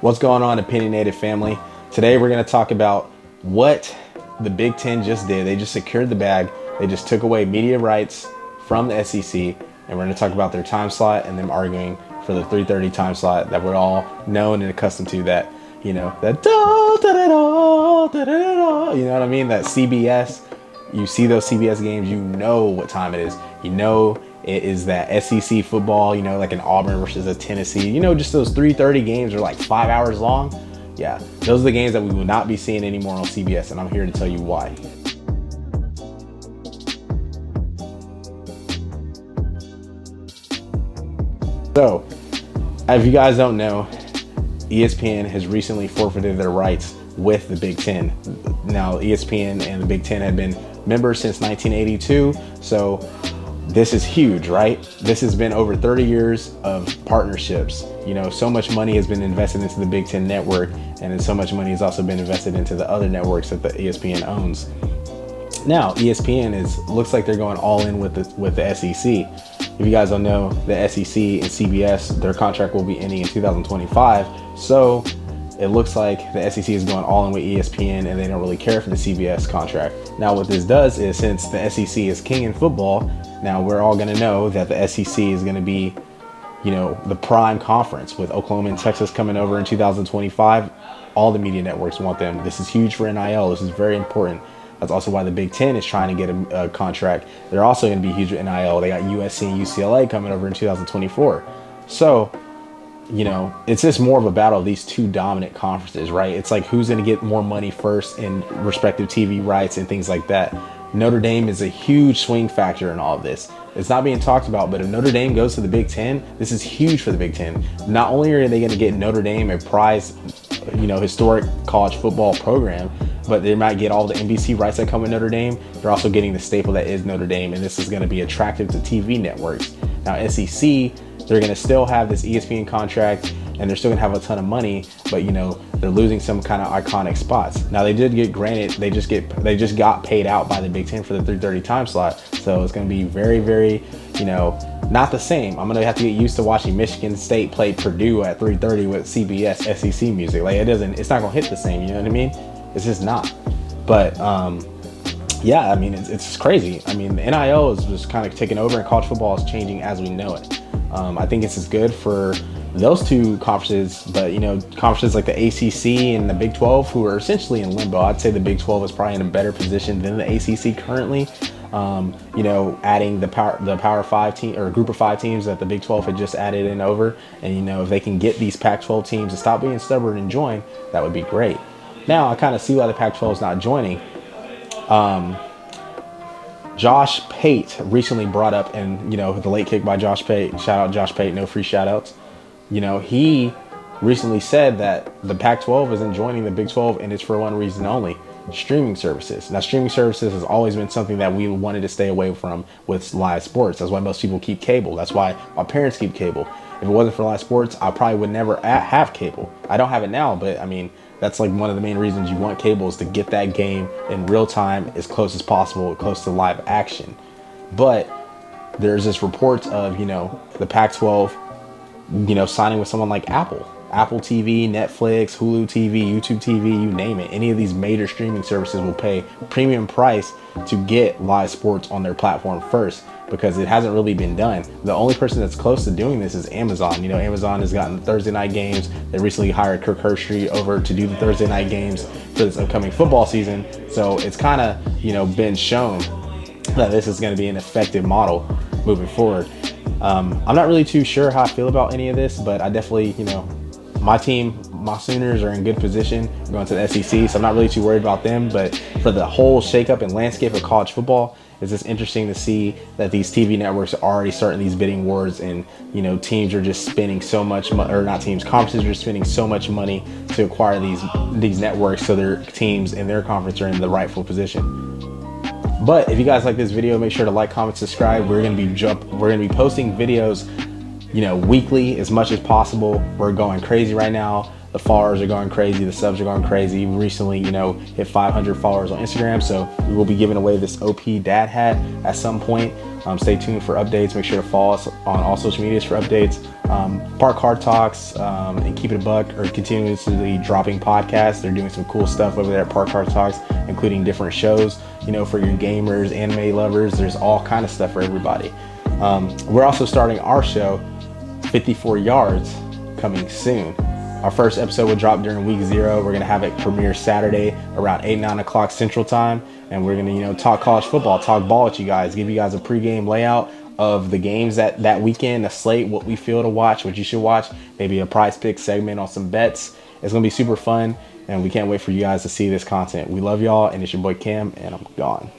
What's going on, opinionated family? Today we're going to talk about what the Big Ten just did. They just secured the bag. They just took away media rights from the SEC, and we're going to talk about their time slot and them arguing for the 3:30 time slot that we're all known and accustomed to. That, you know, that da, da, da, da, da, da, da, you know what I mean? That CBS. You see those CBS games, you know what time it is. You know it is that SEC football, you know, like an Auburn versus a Tennessee. You know, just those 3:30 games are like 5 hours long. Yeah, those are the games that we will not be seeing anymore on CBS, and I'm here to tell you why. So, if you guys don't know, ESPN has recently forfeited their rights with the Big Ten. Now, ESPN and the Big Ten have been members since 1982, so this is huge, right? This has been over 30 years of partnerships. You know, so much money has been invested into the Big Ten network, and then so much money has also been invested into the other networks that the ESPN owns. Now, ESPN looks like they're going all in with the SEC. If you guys don't know, the SEC and CBS, their contract will be ending in 2025. So it looks like the SEC is going all in with ESPN, and they don't really care for the CBS contract. Now, what this does is, since the SEC is king in football, now we're all going to know that the SEC is going to be, you know, the prime conference with Oklahoma and Texas coming over in 2025. All the media networks want them. This is huge for NIL. This is very important. That's also why the Big Ten is trying to get a contract. They're also going to be huge with NIL. They got USC and UCLA coming over in 2024. So, you know, it's just more of a battle of these two dominant conferences, right? It's like who's going to get more money first in respective TV rights and things like that. Notre Dame is a huge swing factor in all of this. It's not being talked about, but if Notre Dame goes to the Big Ten, this is huge for the Big Ten. Not only are they going to get Notre Dame a prize, you know, historic college football program, but they might get all the NBC rights that come with Notre Dame. They're also getting the staple that is Notre Dame, and this is going to be attractive to TV networks. Now, SEC, they're going to still have this ESPN contract, and they're still going to have a ton of money, but, you know, they're losing some kind of iconic spots. Now, they did get granted, they just got paid out by the Big Ten for the 3:30 time slot, so it's going to be very, very, you know, not the same. I'm going to have to get used to watching Michigan State play Purdue at 3:30 with CBS SEC music. Like, it's not going to hit the same, you know what I mean? It's just not. But yeah, I mean, it's just crazy. I mean, the NIL is just kind of taking over, and college football is changing as we know it. I think it's as good for those two conferences, but, you know, conferences like the ACC and the Big 12, who are essentially in limbo. I'd say the Big 12 is probably in a better position than the ACC currently. You know, adding the Power 5 team, or group of 5 teams that the Big 12 had just added in over, and, you know, if they can get these Pac-12 teams to stop being stubborn and join, that would be great. Now, I kind of see why the Pac-12 is not joining. Josh Pate recently brought up, and, you know, the late kick by Josh Pate, shout out Josh Pate, no free shout outs. You know, he recently said that the Pac-12 isn't joining the Big 12, and it's for one reason only: streaming services. Now, streaming services has always been something that we wanted to stay away from with live sports. That's why most people keep cable. That's why my parents keep cable. If it wasn't for live sports, I probably would never have cable. I don't have it now, but I mean, that's like one of the main reasons you want cable, is to get that game in real time, as close as possible, close to live action. But there's this reports of, you know, the Pac-12, you know, signing with someone like Apple TV, Netflix, Hulu TV, YouTube TV, you name it. Any of these major streaming services will pay premium price to get live sports on their platform first, because it hasn't really been done. The only person that's close to doing this is Amazon. You know, Amazon has gotten the Thursday night games. They recently hired Kirk Herbstreit over to do the Thursday night games for this upcoming football season. So it's kind of, you know, been shown that this is going to be an effective model moving forward. I'm not really too sure how I feel about any of this, but I definitely, you know, my team, my Sooners, are in good position going to the SEC, so I'm not really too worried about them. But for the whole shakeup and landscape of college football, it's just interesting to see that these TV networks are already starting these bidding wars, and, you know, teams are just spending so much money, or not teams, conferences are spending so much money to acquire these networks, so their teams and their conference are in the rightful position. But if you guys like this video, make sure to like, comment, subscribe. We're gonna be posting videos, you know, weekly as much as possible. We're going crazy right now. The followers are going crazy. The subs are going crazy. We recently, hit 500 followers on Instagram. So we will be giving away this OP dad hat at some point. Stay tuned for updates. Make sure to follow us on all social medias for updates. Park Hard Talks and Keep It a Buck are continuously dropping podcasts. They're doing some cool stuff over there at Park Hard Talks, including different shows, for your gamers, anime lovers. There's all kind of stuff for everybody. We're also starting our show, 54 Yards, coming soon. Our first episode will drop during week 0. We're going to have it premiere Saturday around 8-9 o'clock Central Time. And we're going to, talk college football, talk ball with you guys, give you guys a pregame layout of the games that weekend, a slate, what we feel to watch, what you should watch, maybe a prize pick segment on some bets. It's going to be super fun, and we can't wait for you guys to see this content. We love y'all, and it's your boy Cam, and I'm gone.